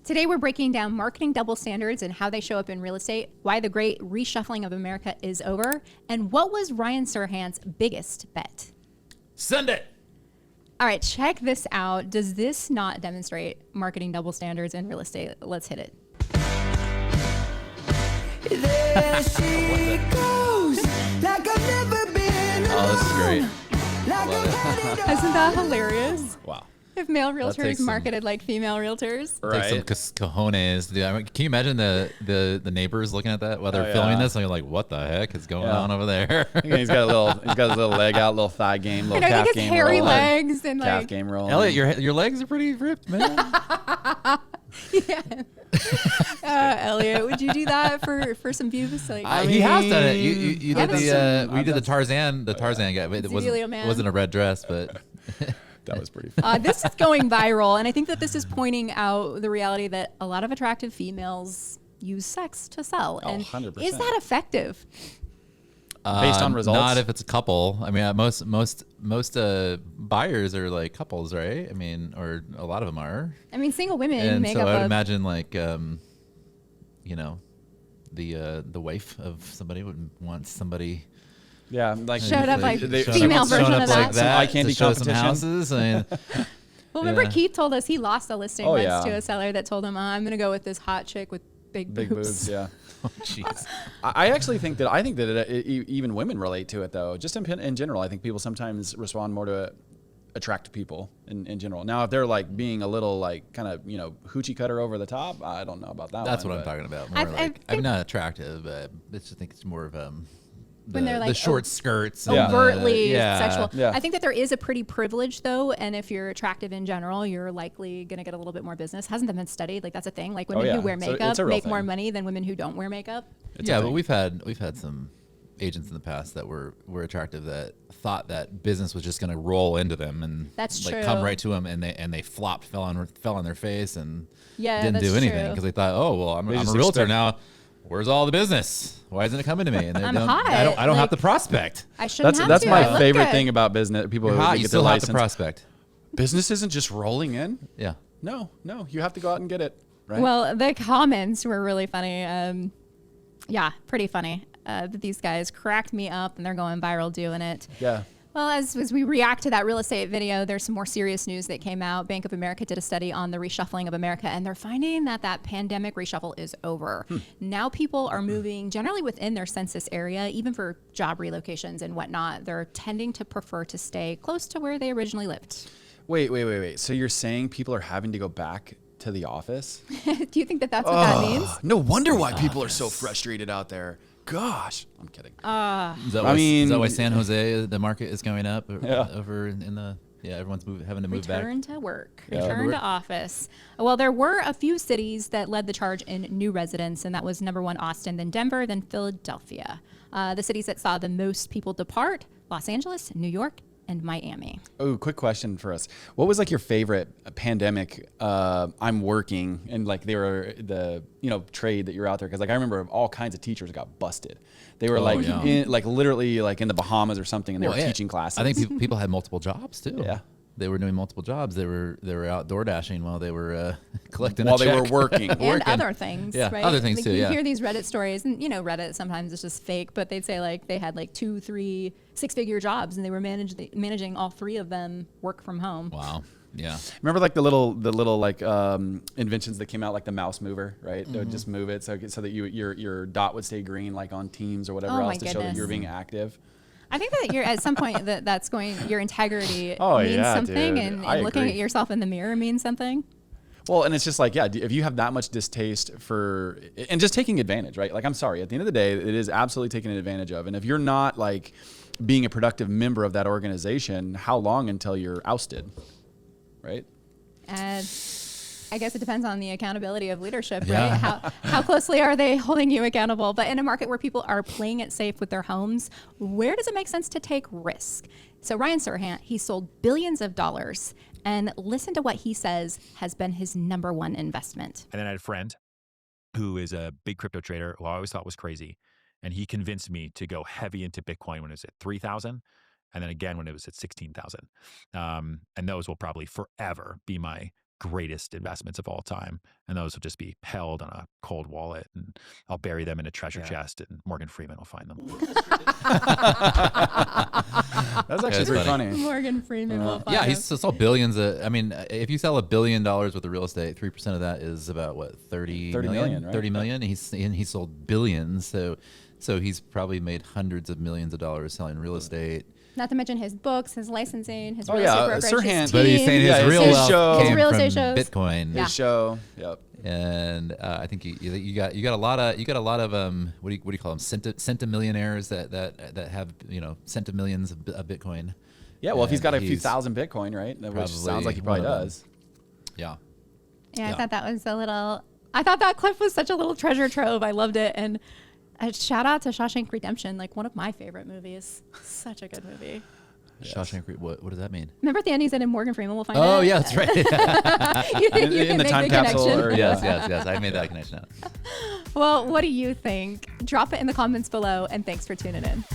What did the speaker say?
Today we're breaking down marketing double standards and how they show up in real estate, why the great reshuffling of America is over, and what was Ryan Serhant's biggest bet. Send it. All right, check this out. Does this not demonstrate marketing double standards in real estate? Let's hit it. There she goes, like I've never been. Oh, this is great. Isn't that hilarious? Wow. If male realtors takes some- marketed like female realtors. Right. Take some cojones. Dude, I mean, can you imagine the neighbors looking at that while they're filming this and you're like, what the heck is going on over there? He's got his little leg out, little thigh game, little I calf think game his hairy roll. legs and Calf like game roll. Elliot, your legs are pretty ripped, man. yeah. Elliot, would you do that for some views? Like, He has done it. You Yeah, did we did the Tarzan guy. It Zoodealio man. wasn't a red dress, but That was pretty fun. This is going viral, and I think that this is pointing out the reality that a lot of attractive females use sex to sell. Oh, And 100%. is that effective? Based on results? Not if it's a couple. I mean, most buyers are like couples, right? I mean, or a lot of them are. I mean, single women And make so up I would a imagine like, you know, the wife of somebody would want somebody. Yeah, like Showed up like they- female showing version up of like that. that eye candy to show some competition. houses. I mean, Well, remember Yeah. Keith told us he lost a listing Oh, once yeah. to a seller that told him, I'm going to go with this hot chick with big boobs. yeah. oh, jeez. I actually think that even women relate to it though. Just in general, I think people sometimes respond more to attractive people in general. Now, if they're like being a little like kind of hoochie cutter over the top, I don't know about that. That's one, what I'm but- talking about. More I like, I'm think- not attractive, but I just think it's more of When they're like, the short skirts, Yeah. overtly yeah. sexual. Yeah. I think that there is a pretty privilege though, and if you're attractive in general, you're likely going to get a little bit more business. Hasn't that been studied? Like that's a thing. Like women yeah. who wear So makeup it's a real make more thing. money than women who don't wear makeup. It's a Yeah, but thing. we've had some agents in the past that were attractive that thought that business was just going to roll into them and That's like true. come right to them, and they flopped, fell on their face, and Yeah, didn't that's do anything true. because they thought, oh well, I'm a just realtor expect- now. Where's all the business? Why isn't it coming to me? And they I'm don't, hot. I don't Like, have to prospect. I shouldn't have That's to. I my look favorite good. thing about business. People You're who hot, get you their still have to license. prospect. Business isn't just rolling in. Yeah. No, you have to go out and get it. Right? Well, the comments were really funny. Yeah, pretty funny. These guys cracked me up, and they're going viral doing it. yeah. Well, as we react to that real estate video, there's some more serious news that came out. Bank of America did a study on the reshuffling of America, and they're finding that pandemic reshuffle is over. Now people are moving generally within their census area, even for job relocations and whatnot. They're tending to prefer to stay close to where they originally lived. Wait. So you're saying people are having to go back to the office? Do you think that that's what that means? No wonder why people are so frustrated out there. Gosh, I'm kidding. Is that I mean- is that why San Jose the market is going up Yeah. over in the everyone's having to move Return back. to work, Yeah. return to office. Well, there were a few cities that led the charge in new residents, and that was number one, Austin, then Denver, then Philadelphia. The cities that saw the most people depart, Los Angeles, New York, and Miami. Oh, quick question for us. What was like your favorite pandemic? I'm working and like they were the trade that you're out there because like I remember all kinds of teachers got busted. They were like literally like in the Bahamas or something, and they were teaching classes. I think people had multiple jobs too. Yeah. They were doing multiple jobs. They were out door dashing while they were collecting while a they check. were working. And other things, Yeah, right? other things like too, You yeah. hear these Reddit stories, and Reddit sometimes it's just fake, but they'd say like they had like 2, 3, 6-figure jobs, and they were managing all 3 of them work from home. Wow. Yeah. Remember like the little like inventions that came out, like the mouse mover, right? They would just move it so that your dot would stay green, like on Teams or whatever Oh, else my to show that goodness. you're being active. I think that you're at some point that's going, your integrity Oh, means yeah, something, dude. and I looking agree. at yourself in the mirror means something. Well, and it's just like, yeah, if you have that much distaste for, and just taking advantage, right? Like, I'm sorry, at the end of the day, it is absolutely taken advantage of. And if you're not like being a productive member of that organization, how long until you're ousted, right? And I guess it depends on the accountability of leadership, right? How closely are they holding you accountable? But in a market where people are playing it safe with their homes, where does it make sense to take risk? So Ryan Serhant, he sold billions of dollars, and listen to what he says has been his number one investment. And then I had a friend who is a big crypto trader who I always thought was crazy. And he convinced me to go heavy into Bitcoin when it was at 3,000. And then again when it was at 16,000. And those will probably forever be my greatest investments of all time. And those will just be held on a cold wallet, and I'll bury them in a treasure chest, and Morgan Freeman will find them. That's actually pretty funny. Morgan Freeman will find Yeah, him. he's sold billions. I mean, if you sell $1 billion worth of real estate, 3% of that is about what, 30 million, right? 30 million. And he sold billions. So he's probably made hundreds of millions of dollars selling real estate. Not to mention his books, his licensing, his Oh, real yeah, estate brokerage, Serhant. his But he's team. saying his Yeah, real his wealth show. came His real from estate shows. Bitcoin. Yeah. His show. Yep. And I think you got a lot of what do you call them, centimillionaires that have centimillions of Bitcoin. Yeah, well, if he's got a few he's thousand Bitcoin, right? Which probably sounds like he probably one of them. does. Yeah. Yeah, I Yeah. thought that was I thought that clip was such a little treasure trove. I loved it. And a shout out to Shawshank Redemption, like one of my favorite movies. Such a good movie. Shawshank. What does that mean? Remember at the end he said, and Morgan Freeman will find Oh it? yeah, that's right. You In can the make time capsule, connection. or- yes. I made that connection. Well, what do you think? Drop it in the comments below, and thanks for tuning in.